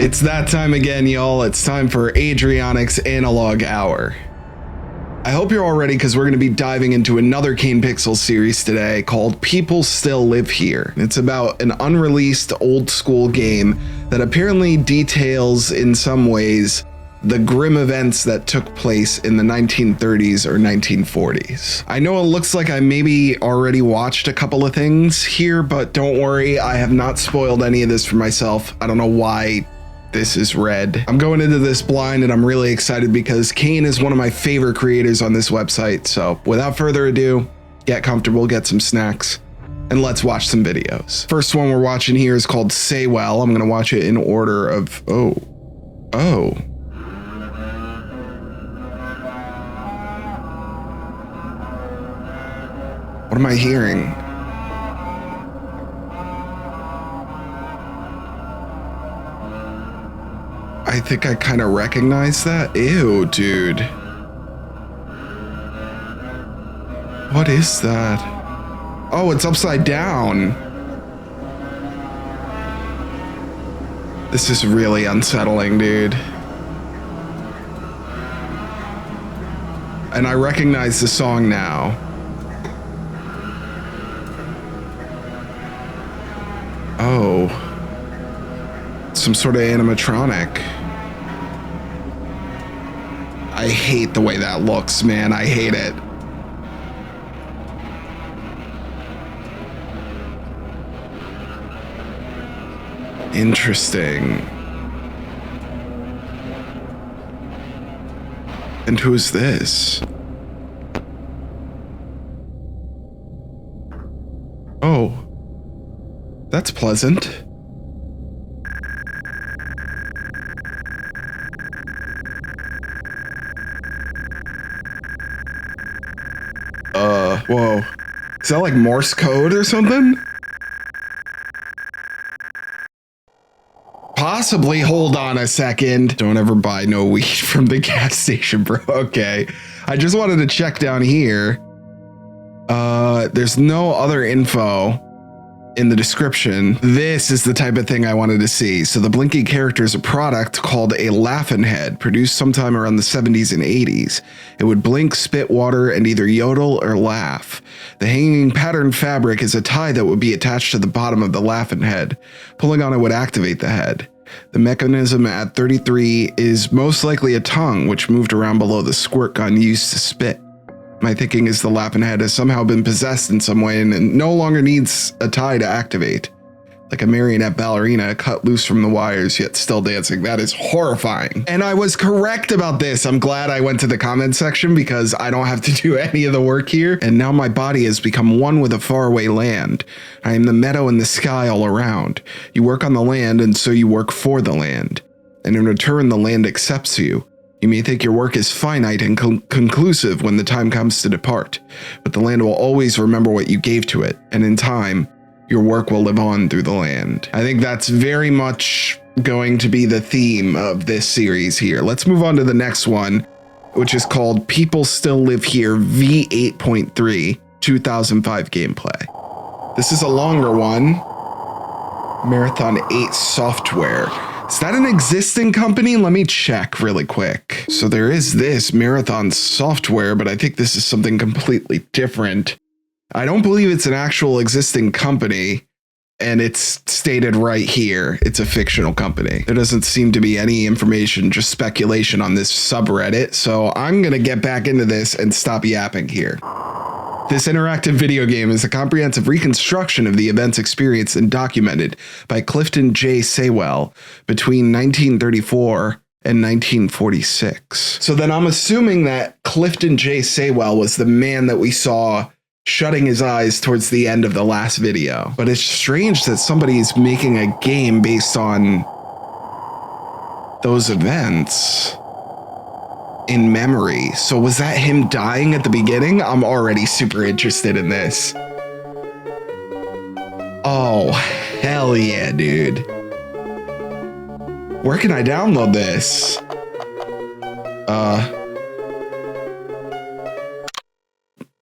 It's that time again, y'all. It's time for Adrionic's Analog Hour. I hope you're all ready because we're going to be diving into another Kane Pixels series today called People Still Live Here. It's about an unreleased old school game that apparently details in some ways the grim events that took place in the 1930s or 1940s. I know it looks like I maybe already watched a couple of things here, but don't worry, I have not spoiled any of this for myself. I don't know why this is red. I'm going into this blind and I'm really excited because Kane is one of my favorite creators on this website. So without further ado, get comfortable, get some snacks, and let's watch some videos. First one we're watching here is called Saywell. I'm gonna watch it in order of, oh. What am I hearing? I think I kind of recognize that. Ew, dude. What is that? Oh, it's upside down. This is really unsettling, dude. And I recognize the song now. Oh. Some sort of animatronic. I hate the way that looks, man. I hate it. Interesting. And who's this? Oh. That's pleasant. Whoa. Is that like Morse code or something? Possibly. Hold on a second. Don't ever buy no weed from the gas station, bro. Okay. I just wanted to check down here. There's no other info in the description. This is the type of thing I wanted to see. So the blinking character is a product called a laughing head, produced sometime around the 70s and 80s. It would blink, spit water, and either yodel or laugh. The hanging pattern fabric is a tie that would be attached to the bottom of the laughing head. Pulling on it would activate the head. The mechanism at 33 is most likely a tongue, which moved around below the squirt gun used to spit. My thinking is the laughing head has somehow been possessed in some way and no longer needs a tie to activate. Like a marionette ballerina cut loose from the wires, yet still dancing. That is horrifying. And I was correct about this. I'm glad I went to the comment section because I don't have to do any of the work here. And now my body has become one with a faraway land. I am the meadow and the sky all around. You work on the land and so you work for the land. And in return, the land accepts you. You may think your work is finite and conclusive when the time comes to depart, but the land will always remember what you gave to it, and in time, your work will live on through the land. I think that's very much going to be the theme of this series here. Let's move on to the next one, which is called People Still Live Here V8.3 2005 gameplay. This is a longer one. Marathon 8 Software. Is that an existing company? Let me check really quick. So there is this Marathon Software, but I think this is something completely different. I don't believe it's an actual existing company, and it's stated right here. It's a fictional company. There doesn't seem to be any information, just speculation on this subreddit. So I'm going to get back into this and stop yapping here. This interactive video game is a comprehensive reconstruction of the events experienced and documented by Clifton J. Saywell between 1934 and 1946. So then I'm assuming that Clifton J. Saywell was the man that we saw shutting his eyes towards the end of the last video. But it's strange that somebody's making a game based on those events in memory. So was that him dying at the beginning? I'm already super interested in this. Oh, hell yeah, dude. Where can I download this?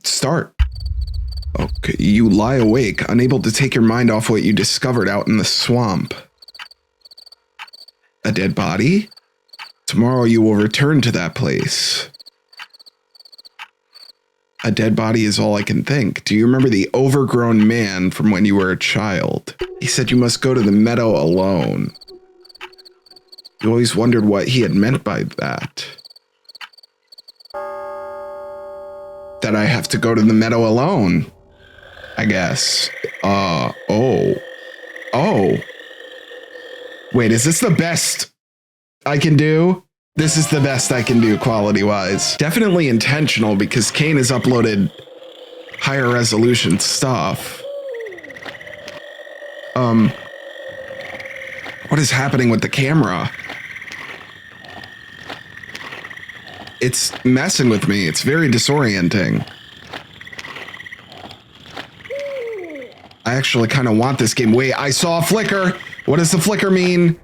Start. Okay, you lie awake, unable to take your mind off what you discovered out in the swamp. A dead body? Tomorrow you will return to that place. A dead body is all I can think. Do you remember the overgrown man from when you were a child? He said you must go to the meadow alone. You always wondered what he had meant by that. That I have to go to the meadow alone, I guess. Oh. Wait, is this the best I can do? This is the best I can do quality-wise. Definitely intentional because Kane has uploaded higher resolution stuff. What is happening with the camera? It's messing with me. It's very disorienting. I actually kind of want this game. Wait, I saw a flicker. What does the flicker mean?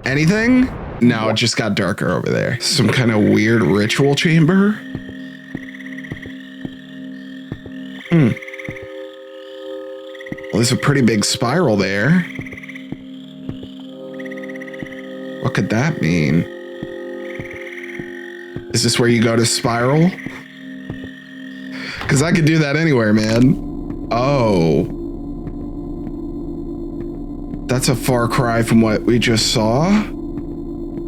Anything? No, it just got darker over there. Some kind of weird ritual chamber? Well, there's a pretty big spiral there. What could that mean? Is this where you go to spiral? Because I could do that anywhere, man. Oh. That's a far cry from what we just saw.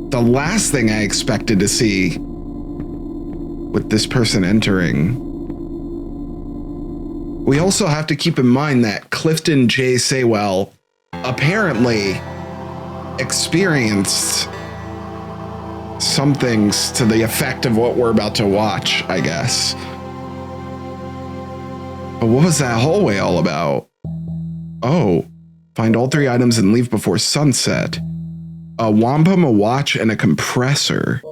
The last thing I expected to see with this person entering. We also have to keep in mind that Clifton J. Saywell apparently experienced some things to the effect of what we're about to watch, I guess. But what was that hallway all about? Oh, find all 3 items and leave before sunset. A wampum, a watch, and a compressor.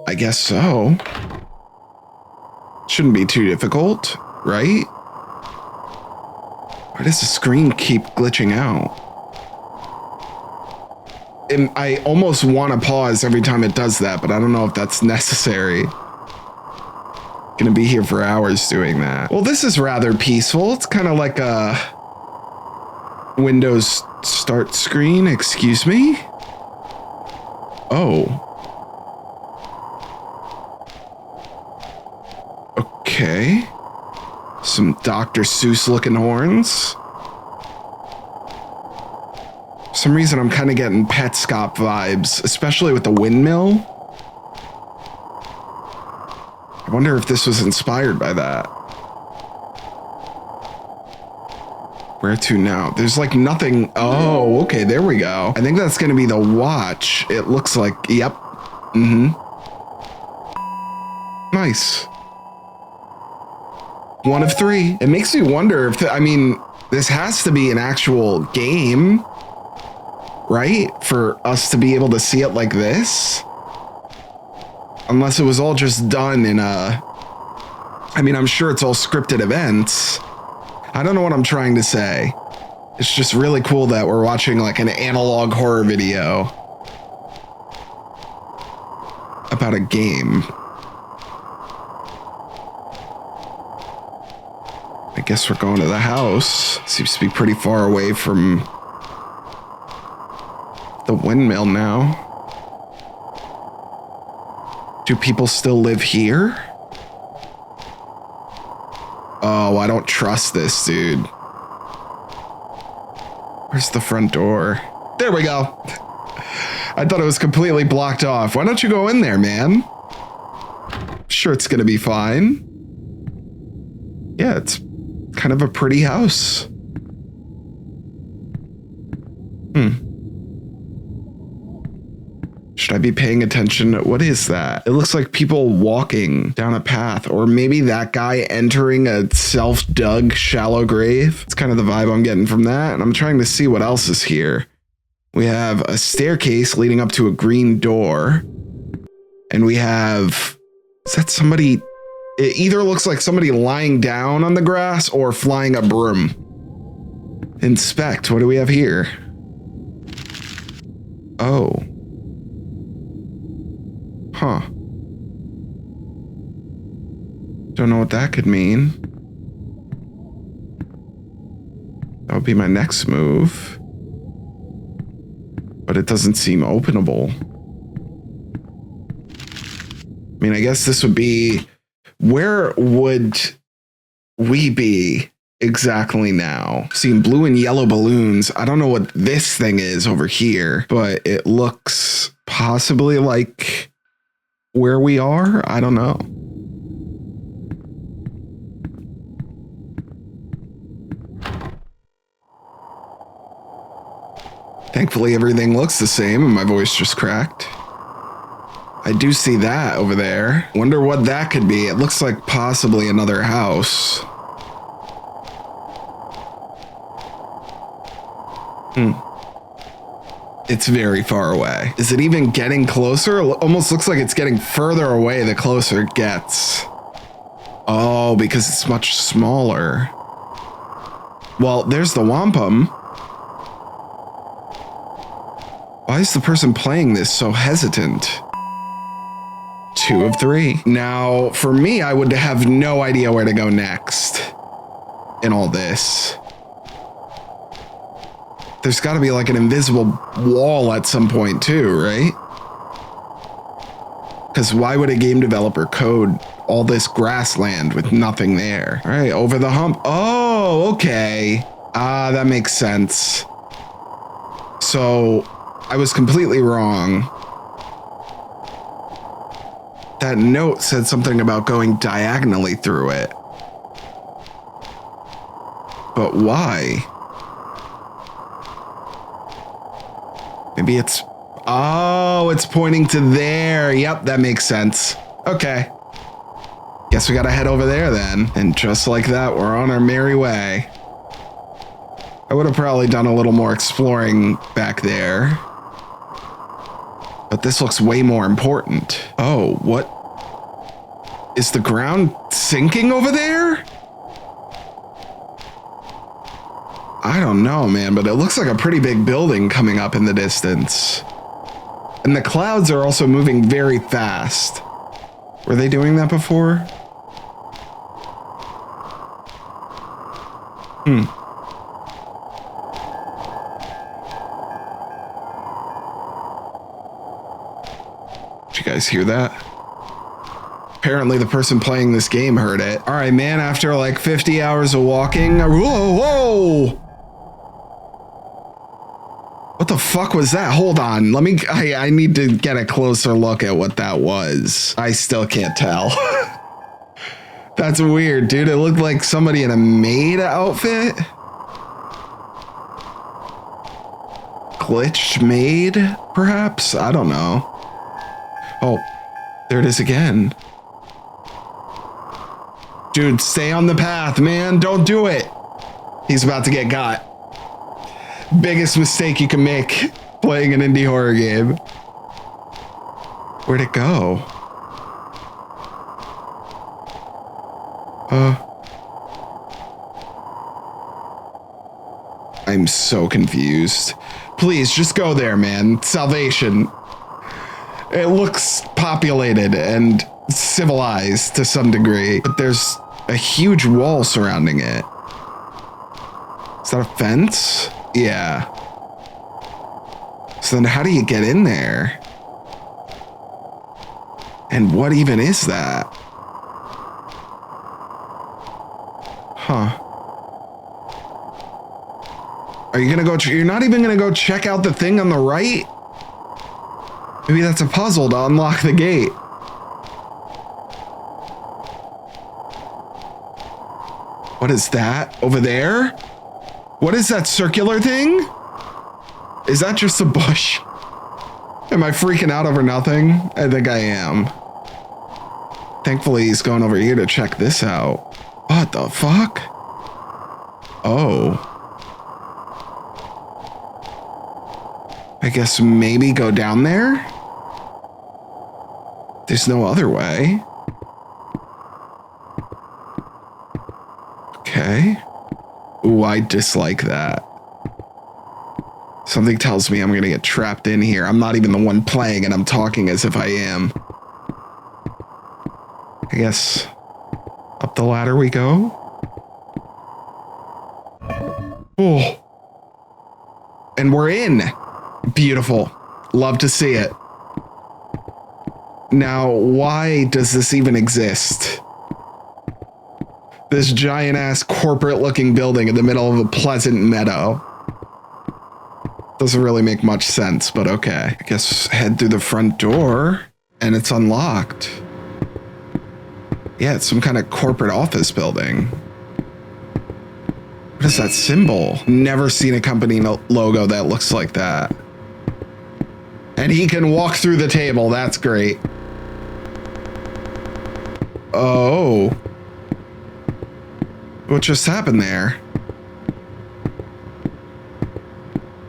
I guess so. Shouldn't be too difficult, right? Why does the screen keep glitching out? And I almost want to pause every time it does that, but I don't know if that's necessary. Gonna be here for hours doing that. Well, this is rather peaceful. It's kind of like a Windows start screen, excuse me? Oh. Okay. Some Dr. Seuss looking horns. For some reason I'm kind of getting Petscop vibes, especially with the windmill. I wonder if this was inspired by that. Where to now? There's like nothing. Oh, okay, there we go. I think that's gonna be the watch. It looks like, yep. Nice. 1 of 3. It makes me wonder if, I mean, this has to be an actual game, right? For us to be able to see it like this. Unless it was all just done in a, I mean, I'm sure it's all scripted events. I don't know what I'm trying to say. It's just really cool that we're watching like an analog horror video about a game. I guess we're going to the house. Seems to be pretty far away from the windmill now. Do people still live here? Oh, I don't trust this, dude. Where's the front door? There we go. I thought it was completely blocked off. Why don't you go in there, man? Sure, it's gonna be fine. Yeah, it's kind of a pretty house. Should I be paying attention? What is that? It looks like people walking down a path, or maybe that guy entering a self-dug shallow grave. It's kind of the vibe I'm getting from that. And I'm trying to see what else is here. We have a staircase leading up to a green door. And we have, is that somebody? It either looks like somebody lying down on the grass or flying a broom. Inspect, what do we have here? Oh. Huh. Don't know what that could mean. That would be my next move. but it doesn't seem openable. I mean, I guess this would be, where would we be exactly now? Seeing blue and yellow balloons. I don't know what this thing is over here, but it looks possibly like where we are. I don't know. Thankfully, everything looks the same and my voice just cracked. I do see that over there. Wonder what that could be. It looks like possibly another house. It's very far away. Is it even getting closer? It almost looks like it's getting further away the closer it gets. Oh, because it's much smaller. Well, there's the wampum. Why is the person playing this so hesitant? 2 of 3. Now, for me, I would have no idea where to go next in all this. There's got to be like an invisible wall at some point too, right? Because why would a game developer code all this grassland with nothing there? All right, over the hump. Oh, okay. Ah, that makes sense. So I was completely wrong. That note said something about going diagonally through it. But why? Maybe it's... Oh, it's pointing to there. Yep, that makes sense. Okay. Guess we gotta head over there then. And just like that, we're on our merry way. I would have probably done a little more exploring back there. But this looks way more important. Oh, what? Is the ground sinking over there? I don't know, man, but it looks like a pretty big building coming up in the distance. And the clouds are also moving very fast. Were they doing that before? Did you guys hear that? Apparently the person playing this game heard it. All right, man, after like 50 hours of walking. Whoa, whoa! What the fuck was that? Hold on. Let me, I need to get a closer look at what that was. I still can't tell. That's weird, dude. It looked like somebody in a maid outfit. Glitched maid, perhaps? I don't know. Oh, there it is again. Dude, stay on the path, man. Don't do it. He's about to get got. Biggest mistake you can make playing an indie horror game. Where'd it go? I'm so confused. Please, just go there, man. Salvation. It looks populated and civilized to some degree, but there's a huge wall surrounding it. Is that a fence? Yeah. So then how do you get in there? And what even is that? Huh. Are you gonna go, you're not even gonna go check out the thing on the right? Maybe that's a puzzle to unlock the gate. What is that over there? What is that circular thing? Is that just a bush? Am I freaking out over nothing? I think I am. Thankfully, he's going over here to check this out. What the fuck? Oh. I guess maybe go down there? There's no other way. Okay. Ooh, I dislike that. Something tells me I'm gonna get trapped in here. I'm not even the one playing and I'm talking as if I am. I guess up the ladder we go. Oh. And we're in. Beautiful. Love to see it. Now, why does this even exist? This giant ass corporate looking building in the middle of a pleasant meadow. Doesn't really make much sense, but okay. I guess head through the front door and it's unlocked. Yeah, it's some kind of corporate office building. What is that symbol? Never seen a company logo that looks like that. And he can walk through the table. That's great. Oh. What just happened there?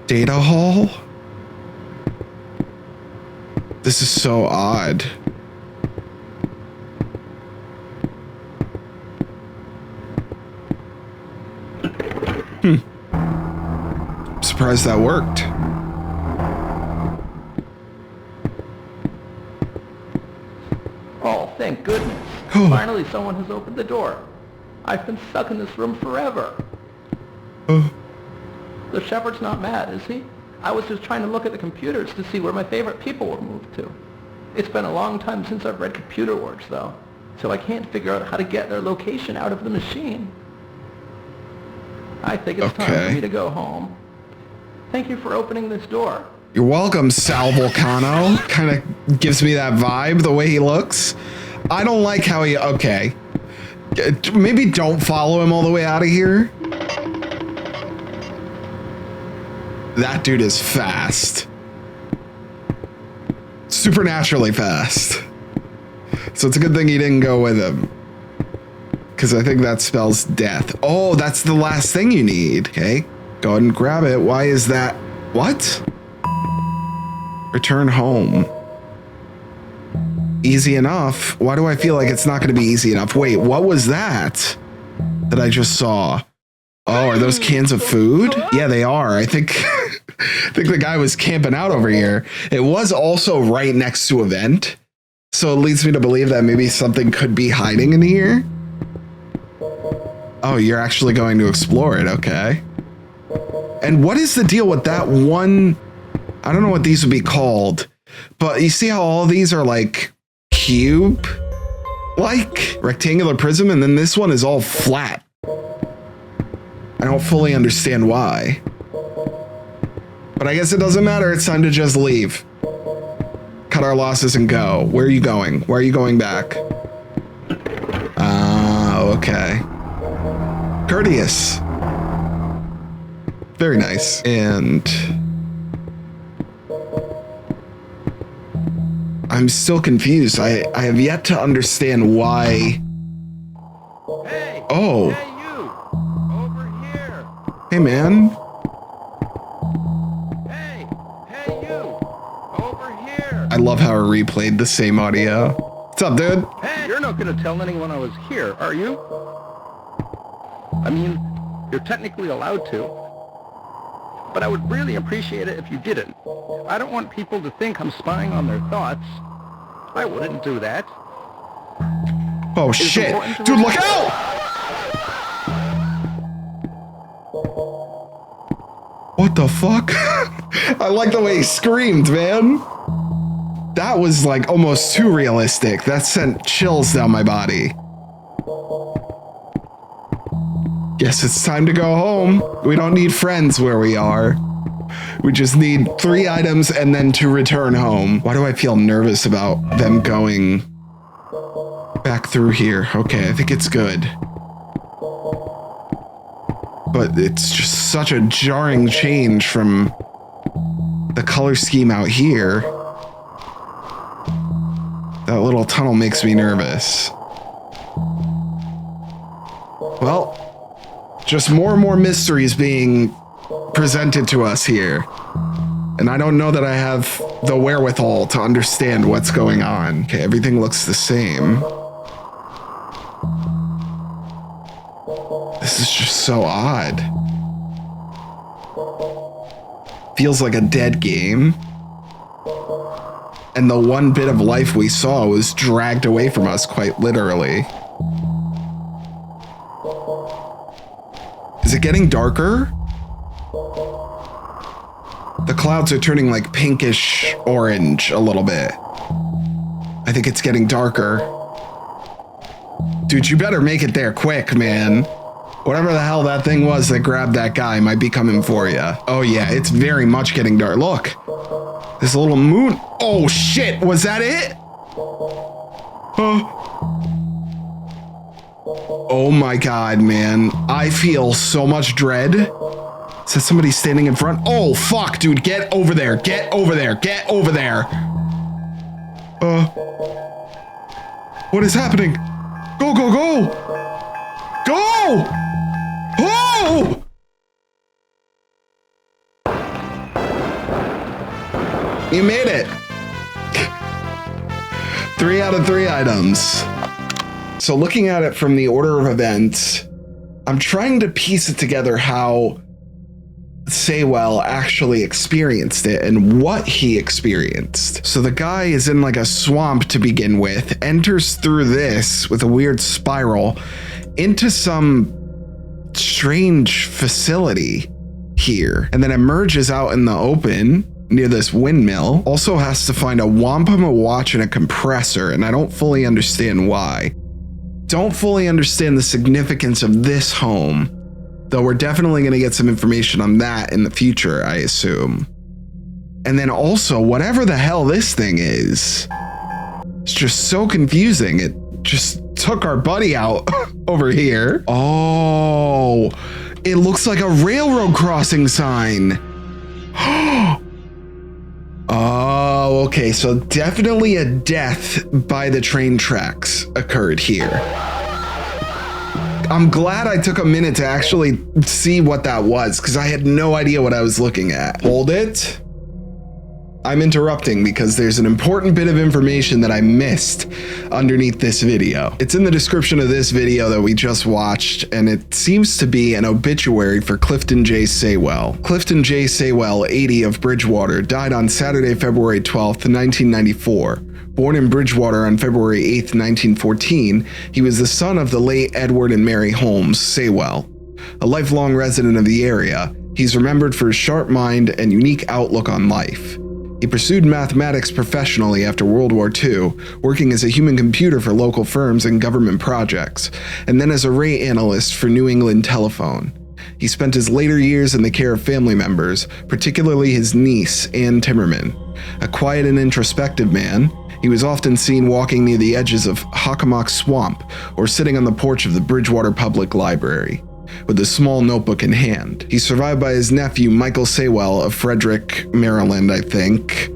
Data hall? This is so odd. I'm surprised that worked. Oh, thank goodness. Finally someone has opened the door. I've been stuck in this room forever. The shepherd's not mad, is he? I was just trying to look at the computers to see where my favorite people were moved to. It's been a long time since I've read computer works, though, so I can't figure out how to get their location out of the machine. I think it's time for me to go home. Thank you for opening this door. You're welcome, Sal Volcano. Kind of gives me that vibe, the way he looks. I don't like how he... Okay. Maybe don't follow him all the way out of here. That dude is fast. Supernaturally fast. So it's a good thing he didn't go with him. Because I think that spells death. Oh, that's the last thing you need. Okay, go ahead and grab it. Why is that? What? Return home. Easy enough. Why do I feel like it's not going to be easy enough? Wait, what was that I just saw? Oh, are those cans of food? Yeah, they are. I think I think the guy was camping out over here. It was also right next to a vent. So it leads me to believe that maybe something could be hiding in here. Oh, you're actually going to explore it. Okay. And what is the deal with that one? I don't know what these would be called, but you see how all of these are like cube, like rectangular prism, and then this one is all flat. I don't fully understand why, but I guess it doesn't matter. It's time to just leave. Cut our losses and go. Where are you going? Where are you going back? Okay. Courteous. Very nice. And I'm still confused. I have yet to understand why. Hey! Oh. Hey, you! Over here! Hey, man. Hey! Hey, you! Over here! I love how it replayed the same audio. What's up, dude? Hey! You're not gonna tell anyone I was here, are you? I mean, you're technically allowed to. But I would really appreciate it if you didn't. I don't want people to think I'm spying on their thoughts. I wouldn't do that. Oh, shit. Dude, look out! What the fuck? I like the way he screamed, man. That was like almost too realistic. That sent chills down my body. Guess it's time to go home. We don't need friends where we are. We just need 3 items and then to return home. Why do I feel nervous about them going back through here? Okay, I think it's good. But it's just such a jarring change from the color scheme out here. That little tunnel makes me nervous. Well, just more and more mysteries being presented to us here. And I don't know that I have the wherewithal to understand what's going on. Okay, everything looks the same. This is just so odd. Feels like a dead game. And the one bit of life we saw was dragged away from us quite literally. Is it getting darker? The clouds are turning like pinkish orange a little bit. I think it's getting darker. Dude, you better make it there quick, man. Whatever the hell that thing was that grabbed that guy might be coming for you. Oh yeah, it's very much getting dark. Look, this little moon. Oh shit, was that it? Oh my God, man. I feel so much dread. Is that somebody standing in front? Oh fuck, dude, get over there. Get over there. Get over there. What is happening? Go, go, go. Go! Oh! You made it. 3 out of 3 items. So looking at it from the order of events, I'm trying to piece it together how Saywell actually experienced it and what he experienced. So the guy is in like a swamp to begin with, enters through this with a weird spiral into some strange facility here, and then emerges out in the open near this windmill. Also has to find a wampum, a watch, and a compressor, and I don't fully understand why. Don't fully understand the significance of this home, though we're definitely going to get some information on that in the future, I assume. And then also, whatever the hell this thing is, it's just so confusing. It just took our buddy out over here. Oh, it looks like a railroad crossing sign. Oh, okay, so definitely a death by the train tracks occurred here. I'm glad I took a minute to actually see what that was, because I had no idea what I was looking at. Hold it. I'm interrupting because there's an important bit of information that I missed underneath this video. It's in the description of this video that we just watched, and it seems to be an obituary for Clifton J. Saywell. Clifton J. Saywell, 80, of Bridgewater, died on Saturday, February 12th, 1994. Born in Bridgewater on February 8th, 1914, he was the son of the late Edward and Mary Holmes Saywell. A lifelong resident of the area, he's remembered for his sharp mind and unique outlook on life. He pursued mathematics professionally after World War II, working as a human computer for local firms and government projects, and then as a rate analyst for New England Telephone. He spent his later years in the care of family members, particularly his niece, Ann Timmerman. A quiet and introspective man, he was often seen walking near the edges of Hockomock Swamp or sitting on the porch of the Bridgewater Public Library, with a small notebook in hand. He's survived by his nephew, Michael Saywell of Frederick, Maryland, I think,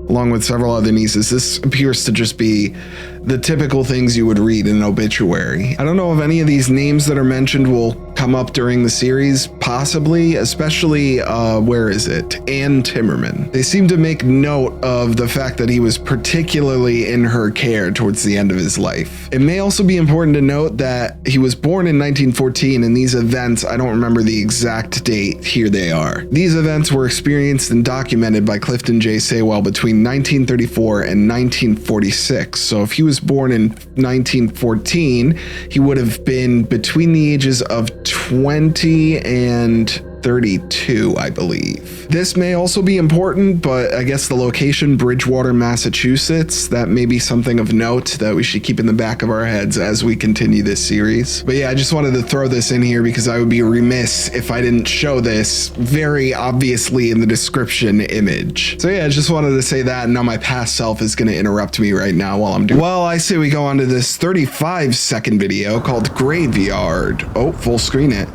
along with several other nieces. This appears to just be the typical things you would read in an obituary. I don't know if any of these names that are mentioned will come up during the series, possibly, especially, where is it? Ann Timmerman. They seem to make note of the fact that he was particularly in her care towards the end of his life. It may also be important to note that he was born in 1914, and these events, I don't remember the exact date, here they are. These events were experienced and documented by Clifton J. Saywell between 1934 and 1946, so if he was born in 1914, he would have been between the ages of 20 and 32, I believe. This may also be important, but I guess the location, Bridgewater, Massachusetts, that may be something of note that we should keep in the back of our heads as we continue this series. But yeah, I just wanted to throw this in here because I would be remiss if I didn't show this very obviously in the description image. So yeah, I just wanted to say that, and now my past self is going to interrupt me right now while I'm doing. Well, I say we go on to this 35-second video called Graveyard. Oh, full screen it.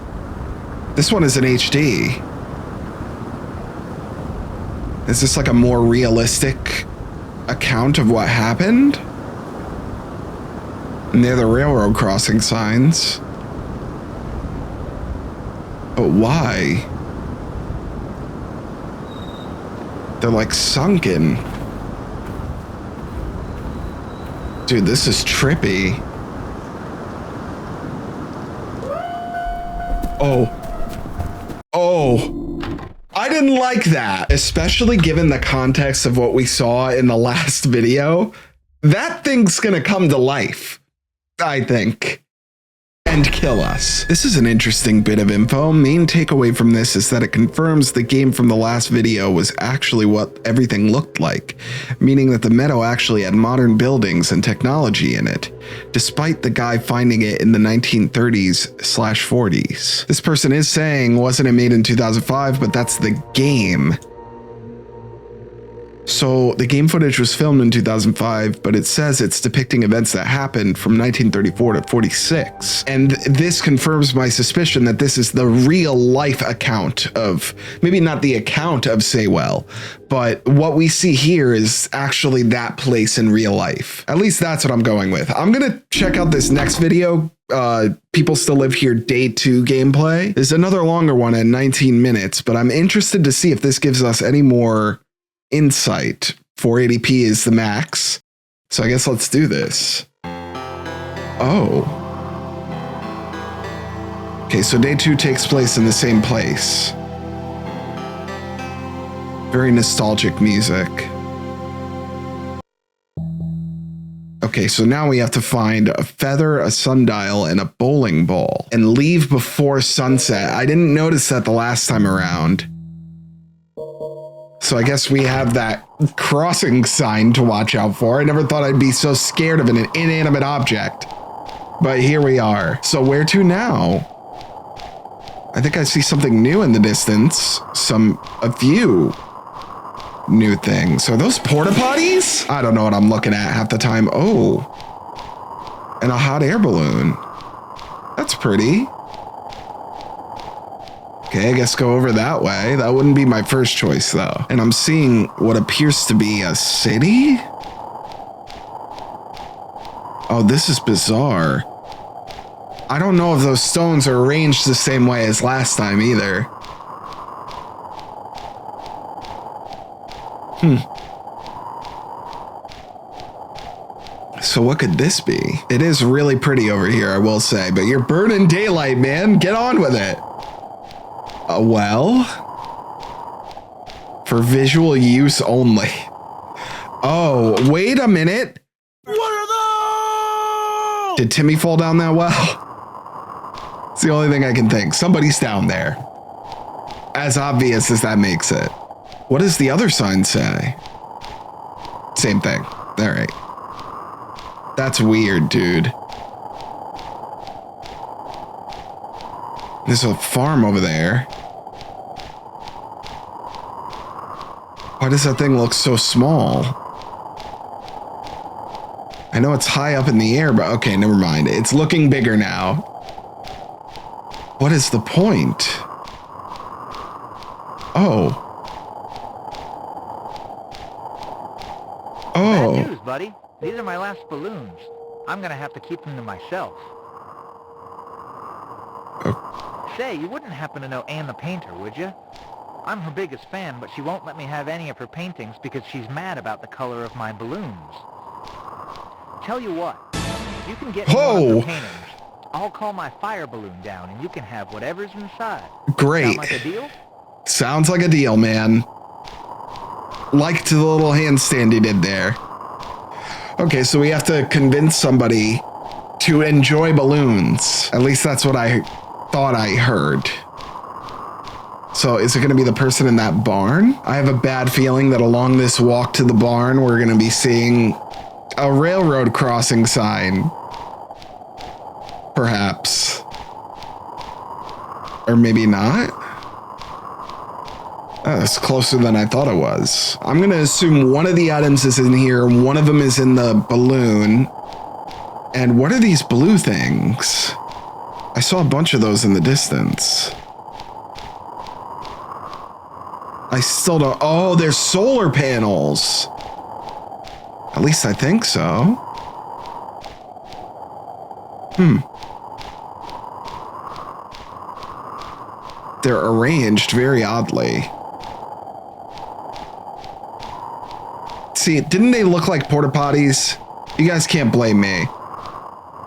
This one is in HD. Is this like a more realistic account of what happened? And they're the railroad crossing signs. But why? They're like sunken. Dude, this is trippy. Oh. Oh, I didn't like that, especially given the context of what we saw in the last video. That thing's gonna come to life, I think. and kill us. This is an interesting bit of info. Main takeaway from this is that it confirms the game from the last video was actually what everything looked like, meaning that the meadow actually had modern buildings and technology in it, despite the guy finding it in the 1930s/40s. This person is saying, wasn't it made in 2005, but that's the game. So the game footage was filmed in 2005, but it says it's depicting events that happened from 1934 to 46. And this confirms my suspicion that this is the real life account of, maybe not the account of Saywell, but what we see here is actually that place in real life. At least that's what I'm going with. I'm gonna check out this next video. People Still Live Here Day 2 gameplay. There's another longer one at 19 minutes, but I'm interested to see if this gives us any more insight. 480p is the max, so I guess let's do this. Oh, okay, so day 2 takes place in the same place. Very nostalgic music. Okay, so now we have to find a feather, a sundial, and a bowling ball, and leave before sunset. I didn't notice that the last time around. So I guess we have that crossing sign to watch out for. I never thought I'd be so scared of an inanimate object, but here we are. So where to now? I think I see something new in the distance. A few new things. Are those porta potties? I don't know what I'm looking at half the time. Oh, and a hot air balloon. That's pretty. Okay, I guess go over that way. That wouldn't be my first choice though. And I'm seeing what appears to be a city? Oh, this is bizarre. I don't know if those stones are arranged the same way as last time either. So what could this be? It is really pretty over here, I will say, but you're burning daylight, man. Get on with it. Well, for visual use only. Oh, wait a minute. What are those? Did Timmy fall down that well? It's the only thing I can think. Somebody's down there. As obvious as that makes it. What does the other sign say? Same thing. All right. That's weird, dude. There's a farm over there. Why does that thing look so small? I know it's high up in the air, but okay, never mind. It's looking bigger now. What is the point? Oh. Oh. Bad news, buddy. These are my last balloons. I'm gonna have to keep them to myself. Say, you wouldn't happen to know Anne the painter, would you? I'm her biggest fan, but she won't let me have any of her paintings because she's mad about the color of my balloons. Tell you what, if you can get me one of her paintings, I'll call my fire balloon down and you can have whatever's inside. Great. Sound like a deal? Sounds like a deal, man. Like to the little handstand he did there. Okay, so we have to convince somebody to enjoy balloons. At least that's what I thought I heard. So is it going to be the person in that barn? I have a bad feeling that along this walk to the barn, we're going to be seeing a railroad crossing sign. Perhaps. Or maybe not. Oh, it's closer than I thought it was. I'm going to assume one of the items is in here. One of them is in the balloon. And what are these blue things? I saw a bunch of those in the distance. I still don't. Oh, they're solar panels. At least I think so. They're arranged very oddly. See, didn't they look like porta potties? You guys can't blame me.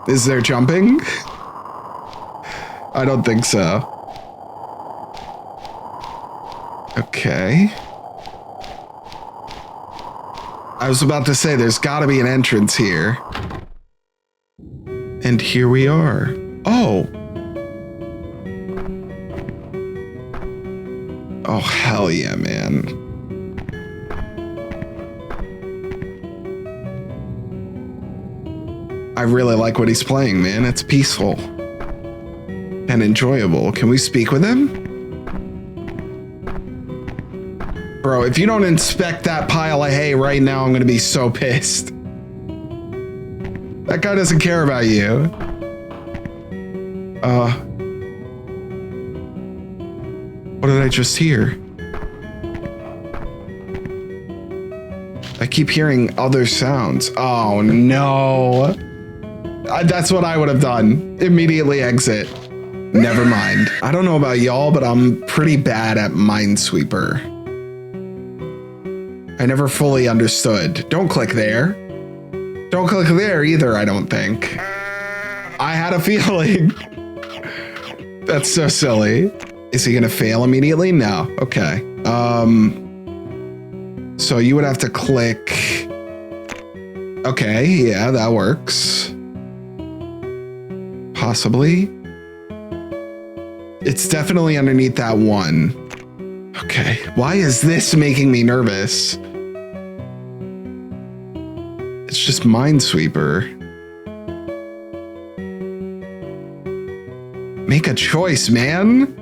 Is there jumping? I don't think so. Okay. I was about to say there's got to be an entrance here. And here we are. Oh. Oh, hell yeah, man. I really like what he's playing, man. It's peaceful and enjoyable. Can we speak with him? Bro, if you don't inspect that pile of hay right now, I'm gonna be so pissed. That guy doesn't care about you. What did I just hear? I keep hearing other sounds. Oh no. That's what I would have done. Immediately exit. Never mind. I don't know about y'all, but I'm pretty bad at Minesweeper. I never fully understood. Don't click there. Don't click there either, I don't think. I had a feeling. That's so silly. Is he gonna fail immediately? No. Okay. So you would have to click. Okay, yeah, that works. Possibly. It's definitely underneath that one. Okay, why is this making me nervous? It's just Minesweeper. Make a choice, man.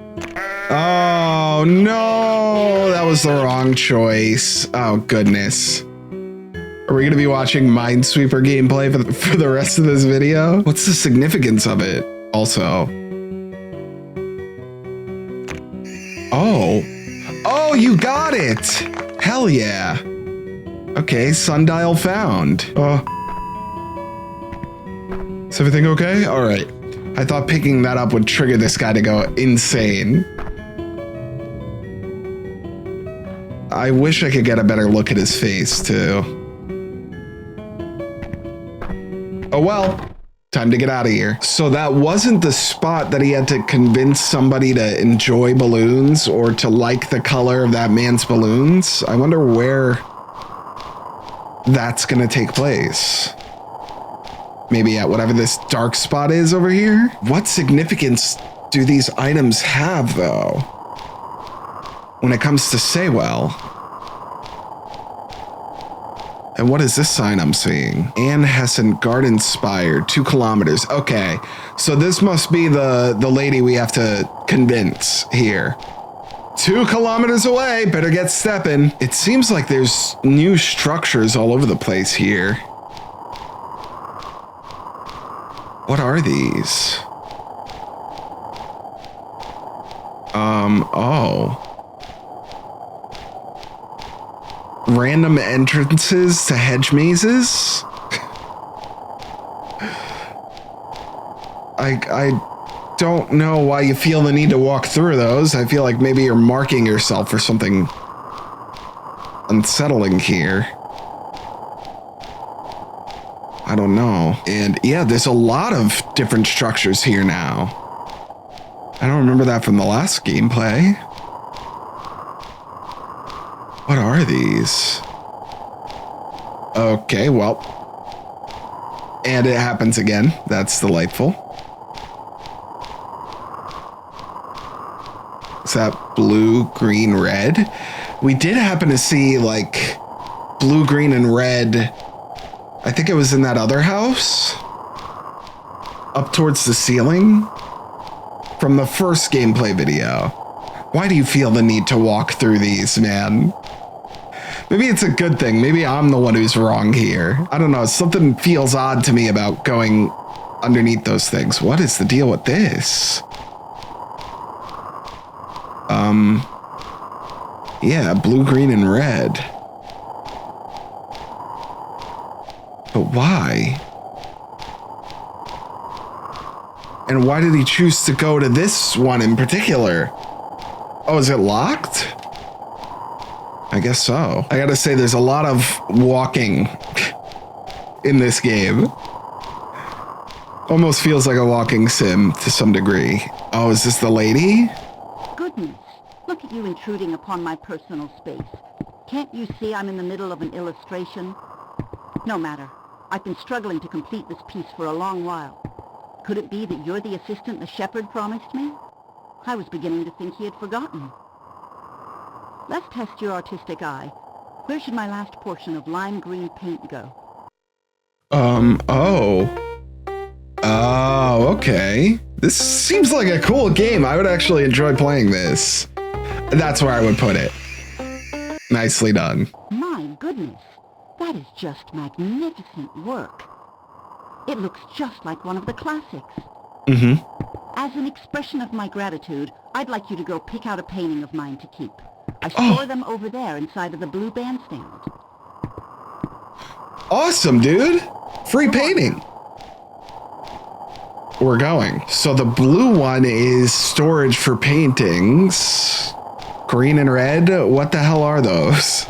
Oh no, that was the wrong choice. Oh goodness. Are we gonna be watching Minesweeper gameplay for the rest of this video? What's the significance of it also? Oh. Oh, you got it. Hell yeah. Okay, sundial found. Oh. Is everything okay? All right. I thought picking that up would trigger this guy to go insane. I wish I could get a better look at his face, too. Oh well, time to get out of here. So that wasn't the spot that he had to convince somebody to enjoy balloons or to like the color of that man's balloons. I wonder where that's gonna take place. Maybe at whatever this dark spot is over here? What significance do these items have, though, when it comes to Saywell? And what is this sign I'm seeing? Ann Hessen Garden Spire, 2 kilometers. Okay, so this must be the lady we have to convince here. 2 kilometers away, better get stepping. It seems like there's new structures all over the place here. What are these? Oh. Random entrances to hedge mazes? I don't know why you feel the need to walk through those. I feel like maybe you're marking yourself for something unsettling here. I don't know. And yeah, there's a lot of different structures here now. I don't remember that from the last gameplay. What are these? Okay, well. And it happens again. That's delightful. Is that blue, green, red? We did happen to see like blue, green, and red. I think it was in that other house. Up towards the ceiling. From the first gameplay video. Why do you feel the need to walk through these, man? Maybe it's a good thing. Maybe I'm the one who's wrong here. I don't know. Something feels odd to me about going underneath those things. What is the deal with this? Yeah, blue, green, and red. But why? And why did he choose to go to this one in particular? Oh, is it locked? I guess so. I gotta say, there's a lot of walking in this game. Almost feels like a walking sim to some degree. Oh, is this the lady? Goodness, look at you intruding upon my personal space. Can't you see I'm in the middle of an illustration? No matter. I've been struggling to complete this piece for a long while. Could it be that you're the assistant the shepherd promised me? I was beginning to think he had forgotten. Let's test your artistic eye. Where should my last portion of lime green paint go? Oh, okay. This seems like a cool game. I would actually enjoy playing this. That's where I would put it. Nicely done. My goodness, that is just magnificent work. It looks just like one of the classics. Mm-hmm. As an expression of my gratitude, I'd like you to go pick out a painting of mine to keep. I store them over there inside of the blue bandstand. Awesome, dude. Free painting. We're going. So the blue one is storage for paintings. Green and red? What the hell are those?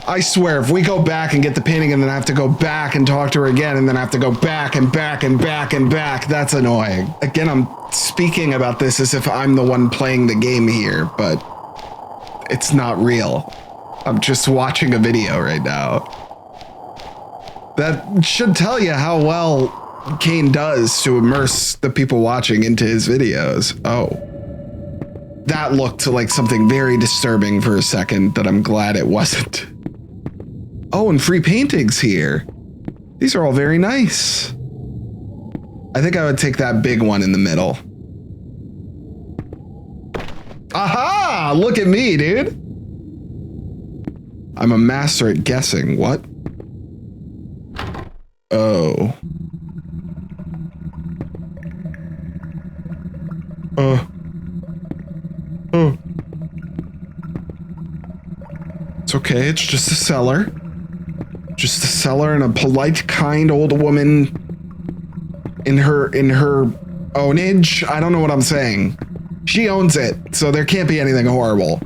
I swear, if we go back and get the painting and then I have to go back and talk to her again and then I have to go back and back and back and back, that's annoying. Again, I'm speaking about this as if I'm the one playing the game here, but it's not real. I'm just watching a video right now. That should tell you how well Kane does to immerse the people watching into his videos. Oh. That looked like something very disturbing for a second that I'm glad it wasn't. Oh, and free paintings here. These are all very nice. I think I would take that big one in the middle. Aha! Look at me, dude. I'm a master at guessing. What? Oh. Oh. It's okay. It's just a cellar. Just a cellar and a polite, kind old woman in her ownage. I don't know what I'm saying. She owns it, so there can't be anything horrible.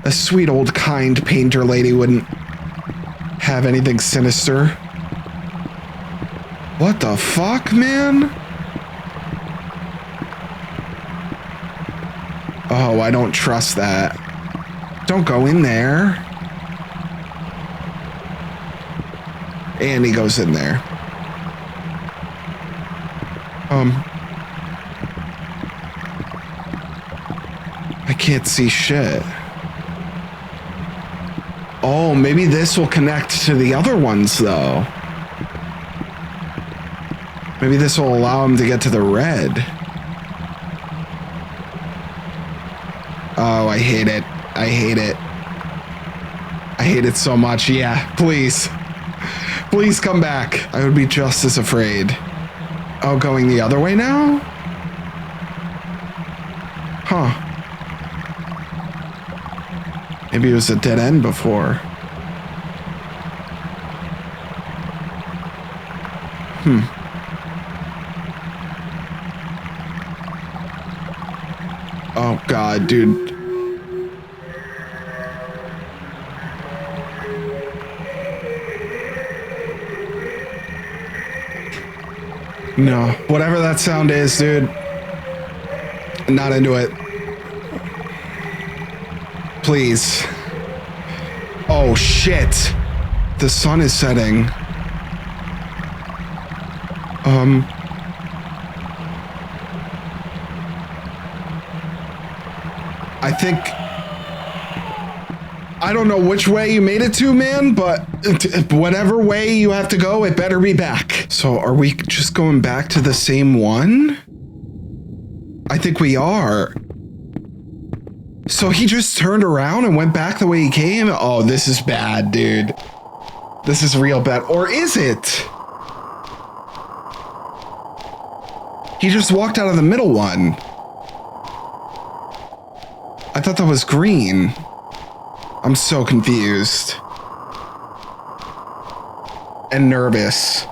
A sweet old kind painter lady wouldn't have anything sinister. What the fuck, man? Oh, I don't trust that. Don't go in there. And he goes in there. I can't see shit. Oh, maybe this will connect to the other ones, though. Maybe this will allow him to get to the red. Oh, I hate it. I hate it. I hate it so much. Yeah, please. Please come back. I would be just as afraid. Oh, going the other way now? Huh. Maybe it was a dead end before. Oh, God, dude. No. Whatever that sound is, dude. Not into it. Please. Oh, shit. The sun is setting. I think... I don't know which way you made it to, man, but whatever way you have to go, it better be back. So are we just going back to the same one? I think we are. So he just turned around and went back the way he came? Oh, this is bad, dude. This is real bad. Or is it? He just walked out of the middle one. I thought that was green. I'm so confused. And nervous.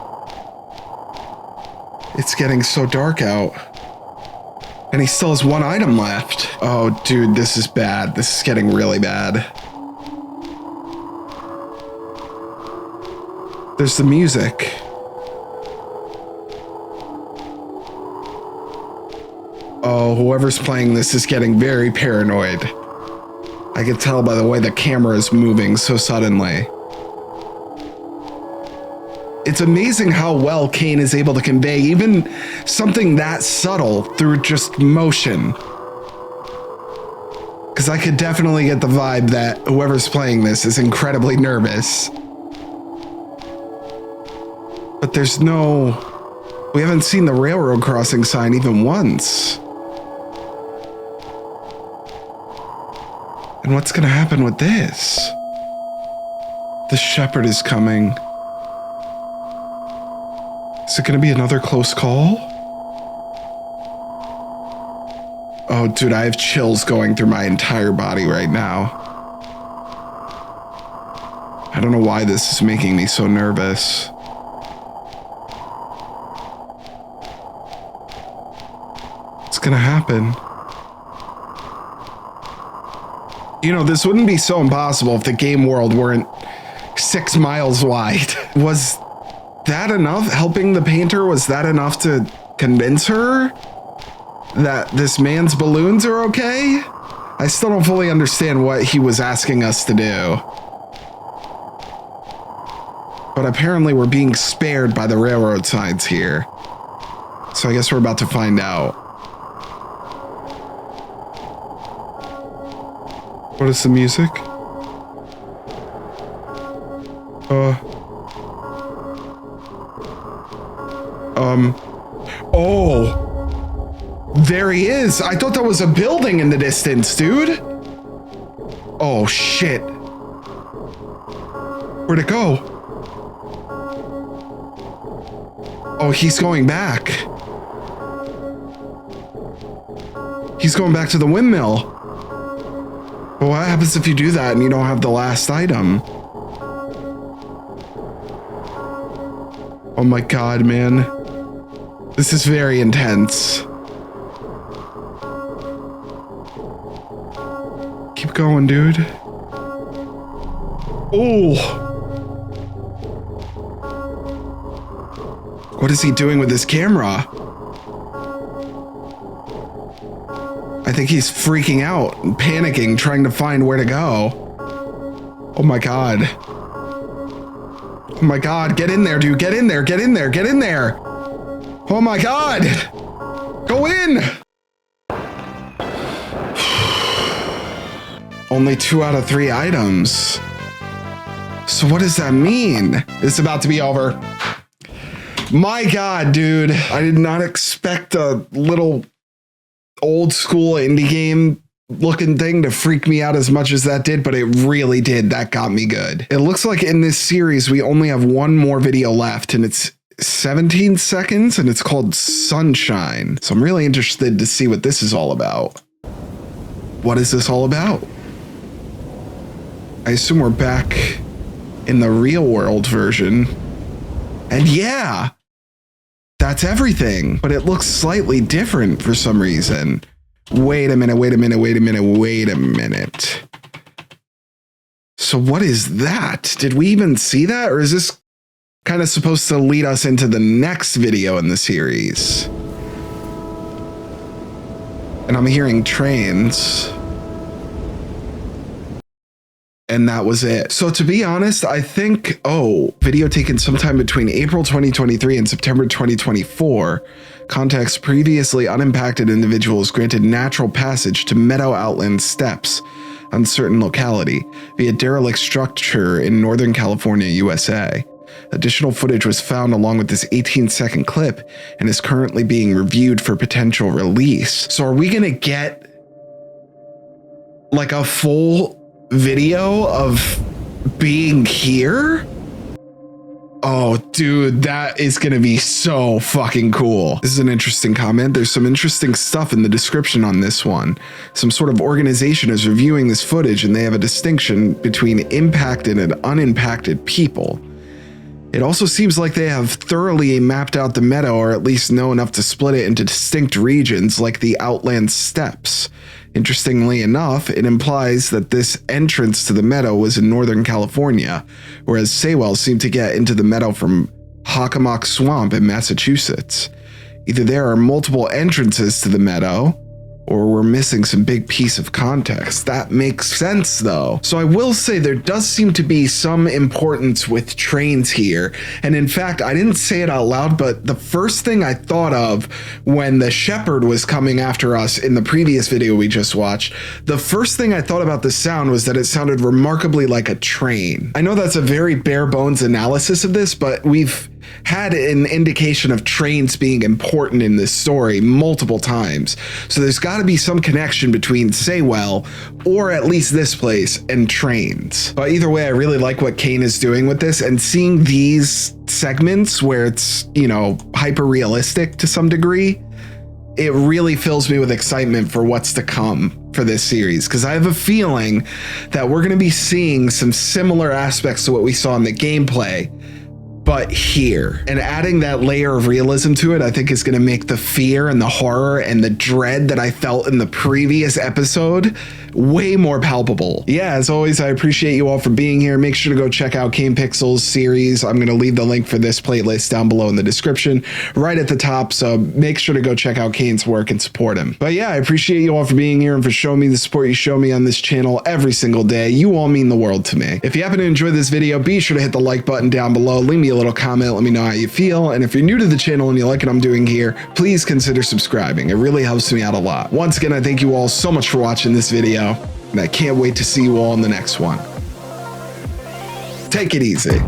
It's getting so dark out. And he still has one item left. Oh, dude, this is bad. This is getting really bad. There's the music. Oh, whoever's playing this is getting very paranoid. I can tell by the way the camera is moving so suddenly. It's amazing how well Kane is able to convey even something that subtle through just motion. Because I could definitely get the vibe that whoever's playing this is incredibly nervous. But there's no... We haven't seen the railroad crossing sign even once. And what's gonna happen with this? The shepherd is coming. Is it gonna be another close call? Oh, dude, I have chills going through my entire body right now. I don't know why this is making me so nervous. What's gonna happen? You know, this wouldn't be so impossible if the game world weren't 6 miles wide. Was that enough? Helping the painter, was that enough to convince her that this man's balloons are okay? I still don't fully understand what he was asking us to do. But apparently we're being spared by the railroad signs here. So I guess we're about to find out. What is the music? Oh. There he is. I thought that was a building in the distance, dude. Oh, shit. Where'd it go? Oh, he's going back. He's going back to the windmill. But what happens if you do that and you don't have the last item? Oh my god, man. This is very intense. Keep going, dude. Oh! What is he doing with his camera? I think he's freaking out and panicking, trying to find where to go. Oh my god. Oh my god, get in there, dude. Get in there, get in there, get in there. Oh my god. Go in. Only 2 out of 3 items. So what does that mean? It's about to be over. My god, dude. I did not expect a little old school indie game looking thing to freak me out as much as that did, but it really did. That got me good. It looks like in this series, we only have one more video left, and it's 17 seconds, and it's called Sunshine. So I'm really interested to see what this is all about. What is this all about? I assume we're back in the real world version. And yeah, that's everything, but it looks slightly different for some reason. Wait a minute, wait a minute, wait a minute, wait a minute. So what is that? Did we even see that? Or is this kind of supposed to lead us into the next video in the series? And I'm hearing trains. And that was it. So to be honest, I think, video taken sometime between April 2023 and September 2024. Context: previously unimpacted individuals granted natural passage to Meadow Outland Steps, uncertain locality, via derelict structure in Northern California, USA. Additional footage was found along with this 18-second clip and is currently being reviewed for potential release. So are we gonna get like a full video of being here? Oh, dude, that is gonna be so fucking cool. This is an interesting comment. There's some interesting stuff in the description on this one. Some sort of organization is reviewing this footage, and they have a distinction between impacted and unimpacted people. It also seems like they have thoroughly mapped out the meadow, or at least know enough to split it into distinct regions like the Outland Steps. Interestingly enough, it implies that this entrance to the meadow was in Northern California, whereas Saywell seemed to get into the meadow from Hockomock Swamp in Massachusetts. Either there are multiple entrances to the meadow, or we're missing some big piece of context. That makes sense though. So I will say there does seem to be some importance with trains here. And in fact, I didn't say it out loud, but the first thing I thought of when the shepherd was coming after us in the previous video we just watched, the first thing I thought about the sound was that it sounded remarkably like a train. I know that's a very bare bones analysis of this, but we've had an indication of trains being important in this story multiple times. So there's got to be some connection between Saywell, or at least this place, and trains. But either way, I really like what Kane is doing with this, and seeing these segments where it's, you know, hyper realistic to some degree, it really fills me with excitement for what's to come for this series, because I have a feeling that we're going to be seeing some similar aspects to what we saw in the gameplay, but here. And adding that layer of realism to it, I think is going to make the fear and the horror and the dread that I felt in the previous episode way more palpable. Yeah, as always, I appreciate you all for being here. Make sure to go check out Kane Pixels series. I'm going to leave the link for this playlist down below in the description, right at the top. So make sure to go check out Kane's work and support him. But yeah, I appreciate you all for being here and for showing me the support you show me on this channel every single day. You all mean the world to me. If you happen to enjoy this video, be sure to hit the like button down below. Leave me a little comment. Let me know how you feel. And if you're new to the channel and you like what I'm doing here, please consider subscribing. It really helps me out a lot. Once again, I thank you all so much for watching this video, and I can't wait to see you all in the next one. Take it easy.